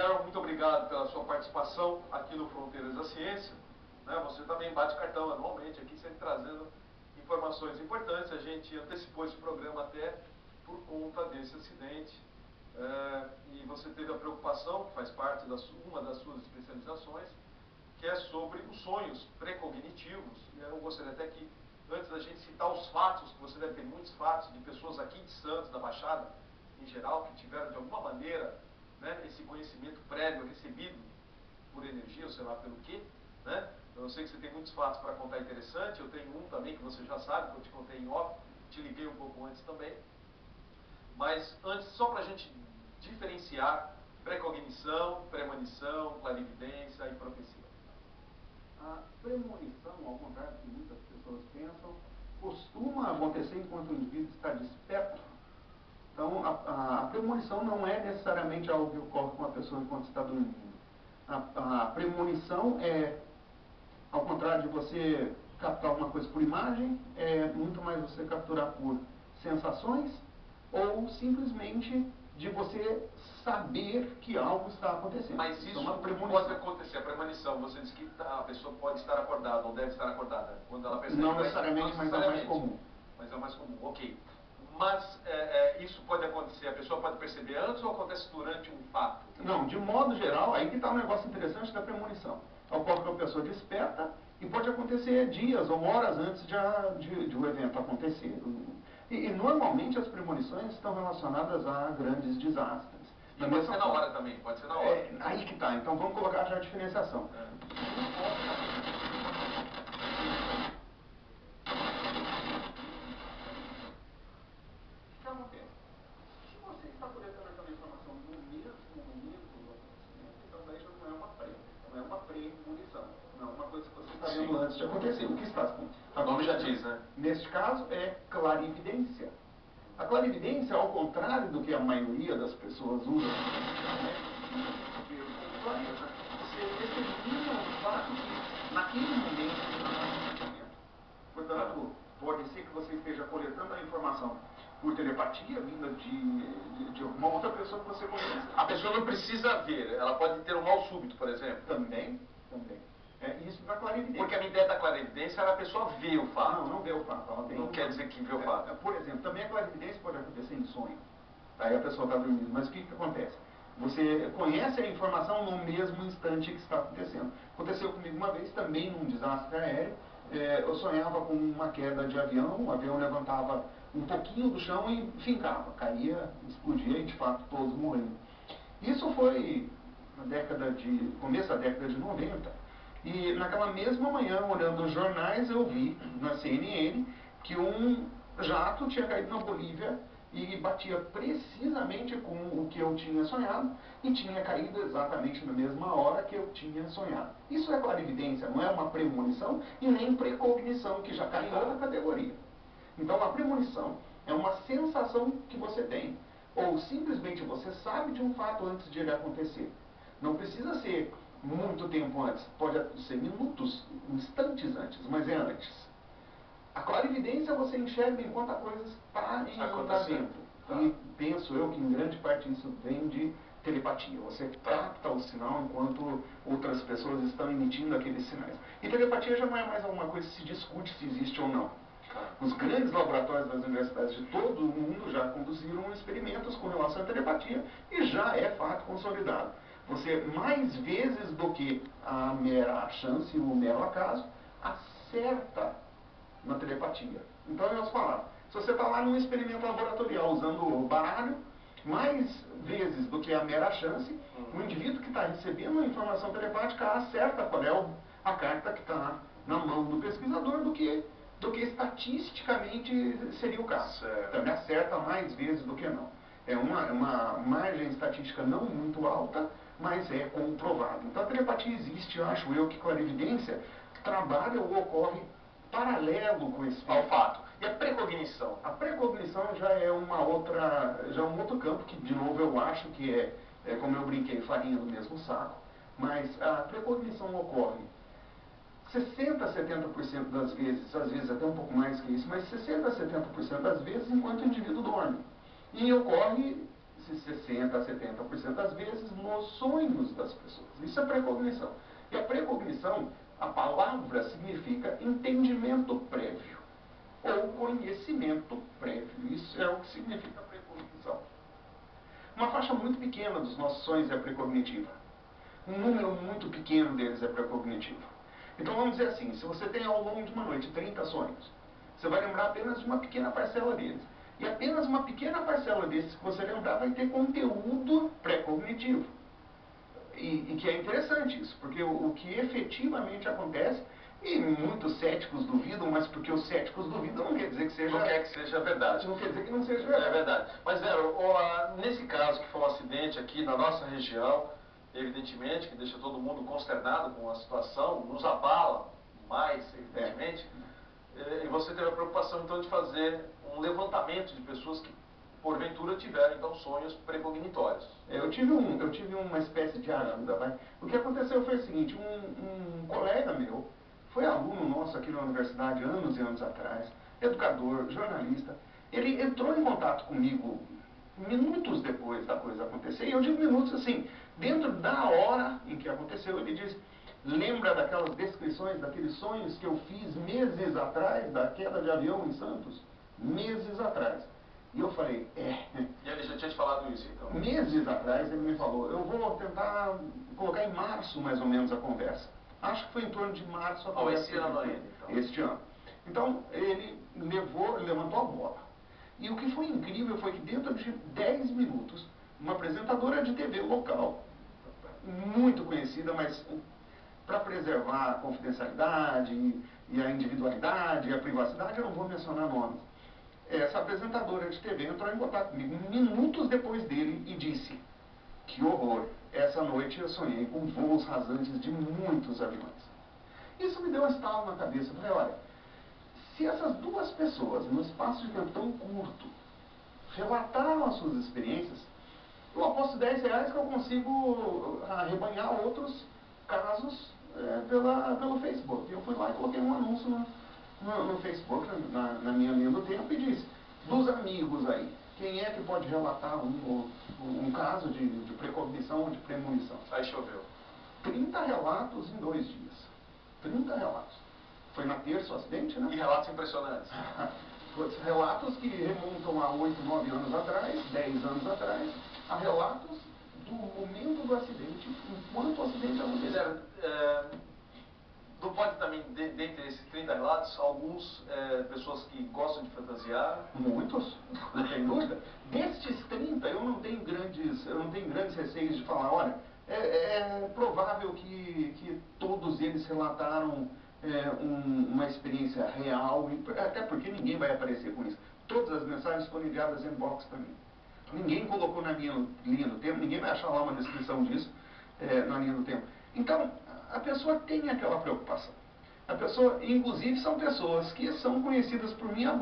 Gerald, muito obrigado pela sua participação aqui no Fronteiras da Ciência. Você também bate cartão anualmente aqui, sempre trazendo informações importantes. A gente antecipou esse programa até por conta desse acidente. E você teve a preocupação, que faz parte uma das suas especializações, que é sobre os sonhos pré-cognitivos. Eu gostaria até que, antes da gente citar os fatos, que você deve ter muitos fatos de pessoas aqui de Santos, da Baixada, em geral, que tiveram de alguma maneira esse conhecimento prévio recebido por energia, ou sei lá pelo quê. Eu sei que você tem muitos fatos para contar interessante, eu tenho um também que você já sabe, que eu te contei em off, te liguei um pouco antes também. Mas antes, só para a gente diferenciar precognição, premonição, clarividência e profecia. A premonição, ao contrário do que muitas pessoas pensam, costuma acontecer enquanto o indivíduo está desperto. Então, a premonição não é necessariamente algo que ocorre com a pessoa enquanto está dormindo. A premonição é, ao contrário de você captar uma coisa por imagem, é muito mais você capturar por sensações ou simplesmente de você saber que algo está acontecendo. Mas isso pode acontecer, a premonição, você diz que a pessoa pode estar acordada ou deve estar acordada quando ela percebe. Não necessariamente, mas é o mais comum. Mas é o mais comum, ok. Mas isso pode acontecer, a pessoa pode perceber antes ou acontece durante um fato? Não, de modo geral, aí que está um negócio interessante da premonição. Ocorre que a pessoa desperta e pode acontecer dias ou horas antes de o evento acontecer. E normalmente as premonições estão relacionadas a grandes desastres. E pode ser na hora também, pode ser na hora. Aí que está, então vamos colocar já a diferenciação. O que acontece? Se você está coletando aquela informação no mesmo momento do acontecimento, então daí já não é uma premonição. Não é uma coisa que você está vendo antes de acontecer. O que está acontecendo? O nome já diz, né? Neste caso é clarividência. A clarividência, ao contrário do que a maioria das pessoas usa, você determina o fato que naquele momento está acontecendo. Portanto, pode ser que você esteja coletando a informação por telepatia, vinda de uma outra pessoa que você conhece. A pessoa não precisa ver, ela pode ter um mal súbito, por exemplo. Também. Isso da clarividência. Porque a minha ideia da clarividência era a pessoa ver o fato. Não vê o fato. Ela tem não quer dizer que vê o fato. Por exemplo, também a clarividência pode acontecer em sonho. Aí a pessoa está dormindo. Mas o que acontece? Você conhece a informação no mesmo instante que está acontecendo. Aconteceu comigo uma vez também num desastre aéreo. Eu sonhava com uma queda de avião, o avião levantava um pouquinho do chão e fincava, caía, explodia e de fato todos morriam. Isso foi começo da década de 90. E naquela mesma manhã, olhando os jornais, eu vi na CNN que um jato tinha caído na Bolívia e batia precisamente com o que eu tinha sonhado e tinha caído exatamente na mesma hora que eu tinha sonhado. Isso é clarividência, não é uma premonição e nem precognição, que já cai em outra categoria. Então a premonição é uma sensação que você tem, ou simplesmente você sabe de um fato antes de ele acontecer. Não precisa ser muito tempo antes, pode ser minutos, instantes antes, mas é antes. A clarividência você enxerga enquanto a coisa está em andamento. E penso eu que em grande parte isso vem de telepatia. Você capta o sinal enquanto outras pessoas estão emitindo aqueles sinais. E telepatia já não é mais alguma coisa que se discute se existe ou não. Os grandes laboratórios das universidades de todo o mundo já conduziram experimentos com relação à telepatia e já é fato consolidado. Você, mais vezes do que a mera chance ou o mero acaso, acerta na telepatia. Então, eu posso falar, se você está lá num experimento laboratorial usando o baralho, mais vezes do que a mera chance, o indivíduo que está recebendo a informação telepática acerta qual é a carta que está na mão do pesquisador do que estatisticamente seria o caso. Então, ele acerta mais vezes do que não. É uma margem estatística não muito alta, mas é comprovado. Então a telepatia existe, eu acho que clarividência trabalha ou ocorre paralelo com esse fato. E a precognição? A precognição já é um outro campo que, de novo, eu acho que é como eu brinquei, farinha do mesmo saco, mas a precognição ocorre 60% a 70% das vezes, às vezes até um pouco mais que isso, mas 60% a 70% das vezes enquanto o indivíduo dorme. E ocorre 60% a 70% das vezes nos sonhos das pessoas. Isso é precognição. E a precognição, a palavra significa entendimento prévio ou conhecimento prévio. Isso é o que significa precognição. Uma faixa muito pequena dos nossos sonhos é precognitiva. Um número muito pequeno deles é precognitivo. Então vamos dizer assim, se você tem ao longo de uma noite 30 sonhos, você vai lembrar apenas de uma pequena parcela deles. E apenas uma pequena parcela desses que você lembrar vai ter conteúdo pré-cognitivo. E que é interessante isso, porque o que efetivamente acontece, e muitos céticos duvidam, mas porque os céticos duvidam não quer dizer que seja... Não quer que seja verdade. Não quer dizer que não seja verdade. É verdade. Mas, Vero, nesse caso que foi um acidente aqui na nossa região, evidentemente, que deixa todo mundo consternado com a situação, nos abala mais, evidentemente, e você teve a preocupação, então, de fazer um levantamento de pessoas que, porventura, tiveram, então, sonhos precognitórios. Eu tive uma espécie de aranda, vai. O que aconteceu foi o seguinte, um colega meu, foi aluno nosso aqui na universidade anos e anos atrás, educador, jornalista, ele entrou em contato comigo minutos depois da coisa acontecer, e eu digo minutos assim, dentro da hora em que aconteceu, ele disse, lembra daquelas descrições, daqueles sonhos que eu fiz meses atrás, da queda de avião em Santos? Meses atrás. E eu falei, E ele já tinha te falado isso, então? Meses atrás ele me falou, eu vou tentar colocar em março mais ou menos a conversa. Acho que foi em torno de março a conversa. Esse ano ainda, então. Este ano. Então, ele levantou a bola. E o que foi incrível foi que dentro de 10 minutos, uma apresentadora de TV local, muito conhecida, mas para preservar a confidencialidade e a individualidade e a privacidade, eu não vou mencionar nomes. Essa apresentadora de TV entrou em contato comigo minutos depois dele e disse, que horror, essa noite eu sonhei com voos rasantes de muitos aviões. Isso me deu um estalo na cabeça. Eu falei, olha, se essas duas pessoas, num espaço de tempo tão curto, relataram as suas experiências, eu aposto R$10 que eu consigo arrebanhar outros casos pelo Facebook. Eu fui lá e coloquei um anúncio no Facebook, na minha linha do tempo, e disse, dos amigos aí, quem é que pode relatar um caso de precognição ou de premonição? Aí choveu. 30 relatos em 2 dias. 30 relatos. Foi na terça o acidente, né? E relatos impressionantes. Relatos que remontam a 8, 9 anos atrás, 10 anos atrás, a relatos do momento do acidente, enquanto o acidente aconteceu. Não pode também, dentre esses 30 relatos, alguns pessoas que gostam de fantasiar? Muitos, não tem dúvida. Destes 30, eu não tenho grandes receios de falar, olha, é provável que todos eles relataram uma experiência real, até porque ninguém vai aparecer com isso. Todas as mensagens foram enviadas em box para mim. Ninguém colocou na minha linha do tempo, ninguém vai achar lá uma descrição disso na linha do tempo. Então, a pessoa tem aquela preocupação. A pessoa, inclusive, são pessoas que são conhecidas por mim há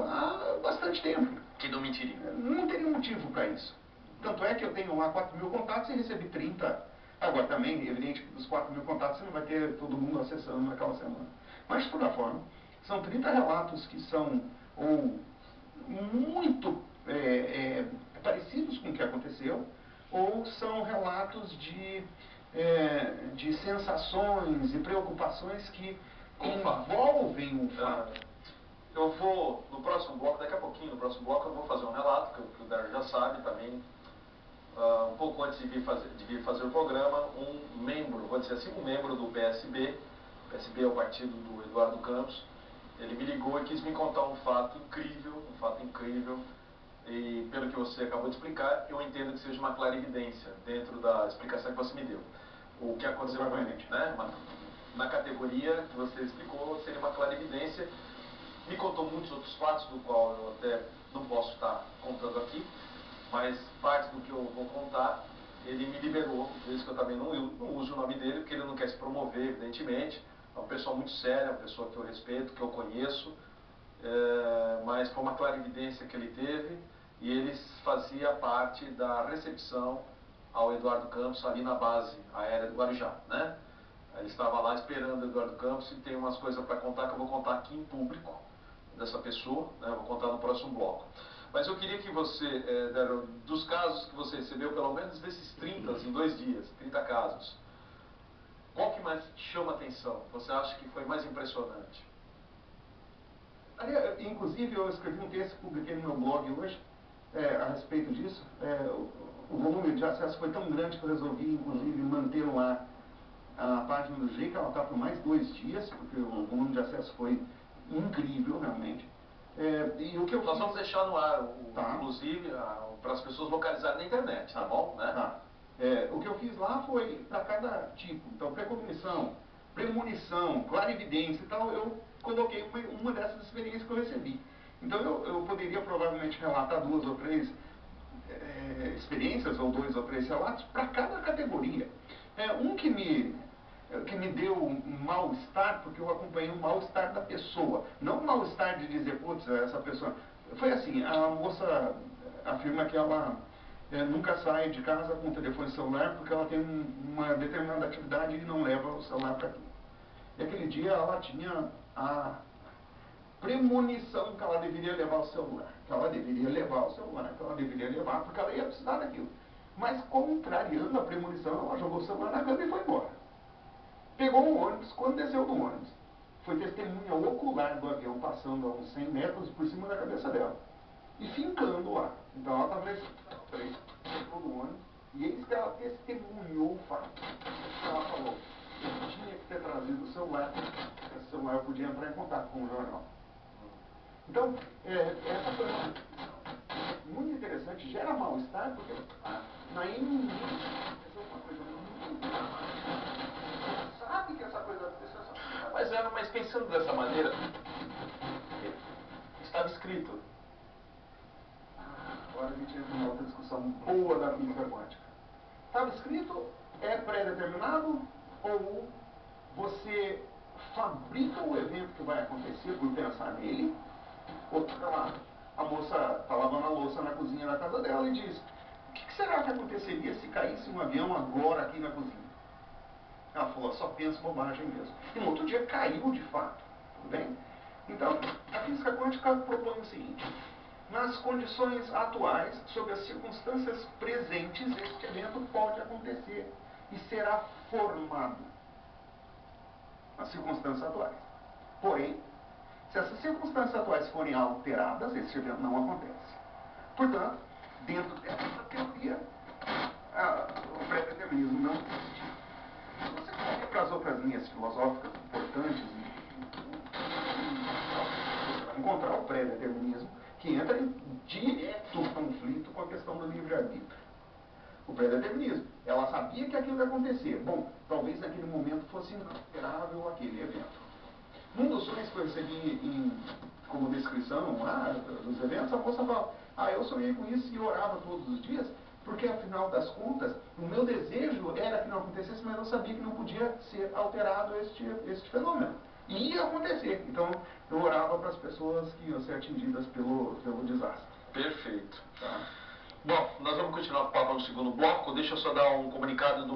bastante tempo. Que não mentiriam. Não teria motivo para isso. Tanto é que eu tenho lá 4.000 contatos e recebi 30. Agora também, evidente que dos 4.000 contatos você não vai ter todo mundo acessando naquela semana. Mas, de toda forma, são 30 relatos que são ou muito parecidos com o que aconteceu, ou são relatos de sensações e preocupações que envolvem o fato. Eu vou, no próximo bloco, daqui a pouquinho, no próximo bloco, eu vou fazer um relato, que o Dário já sabe também, um pouco antes de vir fazer o programa, um membro, vou dizer assim, um membro do PSB, o PSB é o partido do Eduardo Campos, ele me ligou e quis me contar um fato incrível, e pelo que você acabou de explicar, eu entendo que seja uma clarividência dentro da explicação que você me deu. O que aconteceu com ele, né? Na categoria que você explicou, seria uma clarividência. Me contou muitos outros fatos, do qual eu até não posso estar contando aqui, mas parte do que eu vou contar, ele me liberou, por isso que eu também não uso o nome dele, porque ele não quer se promover, evidentemente. É uma pessoa muito séria, uma pessoa que eu respeito, que eu conheço, mas foi uma clarividência que ele teve, e ele fazia parte da recepção ao Eduardo Campos ali na base aérea do Guarujá, né? Ele estava lá esperando o Eduardo Campos, e tem umas coisas para contar que eu vou contar aqui em público dessa pessoa, né? Eu vou contar no próximo bloco. Mas eu queria que você, dos casos que você recebeu, pelo menos desses 30 em 2 dias, 30 casos, qual que mais te chama a atenção? Você acha que foi mais impressionante? Inclusive, eu escrevi um texto que publiquei no meu blog hoje a respeito disso. O volume de acesso foi tão grande que eu resolvi, inclusive, manter no ar a página do GEIC, ela está por mais 2 dias, porque o volume de acesso foi incrível, realmente. E o que eu Nós vamos deixar no ar, tá, inclusive, para as pessoas localizarem na internet, tá bom? Né? Tá. O que eu fiz lá foi para cada tipo. Então, precognição, premonição, clarividência e tal, eu coloquei uma dessas experiências que eu recebi. Então, eu poderia provavelmente relatar 2 ou 3 experiências, ou 2 ou 3 relatos, para cada categoria. Um que me deu um mal-estar, porque eu acompanhei o mal-estar da pessoa. Não o mal-estar de dizer, putz, essa pessoa... Foi assim, a moça afirma que ela nunca sai de casa com o telefone celular porque ela tem uma determinada atividade e não leva o celular para aquilo. E aquele dia ela tinha a premonição que ela deveria levar o celular, que ela deveria levar porque ela ia precisar daquilo. Mas, contrariando a premonição, ela jogou o celular na cama e foi embora. Pegou um ônibus, quando desceu do ônibus, foi testemunha ocular do avião passando a uns 100 metros por cima da cabeça dela e fincando lá. Então ela estava entrou no ônibus e eis que ela testemunhou o fato. Ela falou, eu tinha que ter trazido o celular, esse celular eu podia entrar em contato com o jornal. Então, essa foi muito interessante, gera mal-estar, porque na iminência aconteceu uma coisa muito grave. Sabe que essa coisa aconteceu. Mas pensando dessa maneira, estava escrito. Agora a gente entra numa outra discussão boa da física quântica. Estava escrito, é pré-determinado, ou você fabrica o evento que vai acontecer por pensar nele, ou a moça está lavando a louça na cozinha da casa dela e diz, o que será que aconteceria se caísse um avião agora aqui na cozinha? Ela falou, só pensa bobagem mesmo. E no outro dia caiu de fato, tudo bem? Então, a física quântica propõe o seguinte, nas condições atuais, sob as circunstâncias presentes, este evento pode acontecer e será formado nas circunstâncias atuais. Porém, se essas circunstâncias atuais forem alteradas, esse evento não acontece. Portanto, dentro dessa teoria, o pré-determinismo não existe. Se você correr para as outras linhas filosóficas importantes, você vai encontrar o pré-determinismo, que entra em direto conflito com a questão do livre-arbítrio. O pré-determinismo. Ela sabia que aquilo ia acontecer. Bom, talvez naquele momento fosse inalterável aquele evento. Num dos sonhos que eu recebi como descrição dos eventos, a moça fala, eu sonhei com isso e orava todos os dias, porque afinal das contas, o meu desejo era que não acontecesse, mas eu sabia que não podia ser alterado este fenômeno. E ia acontecer. Então, eu orava para as pessoas que iam ser atingidas pelo desastre. Perfeito. Tá? Bom, nós vamos continuar o papo no segundo bloco. Deixa eu só dar um comunicado do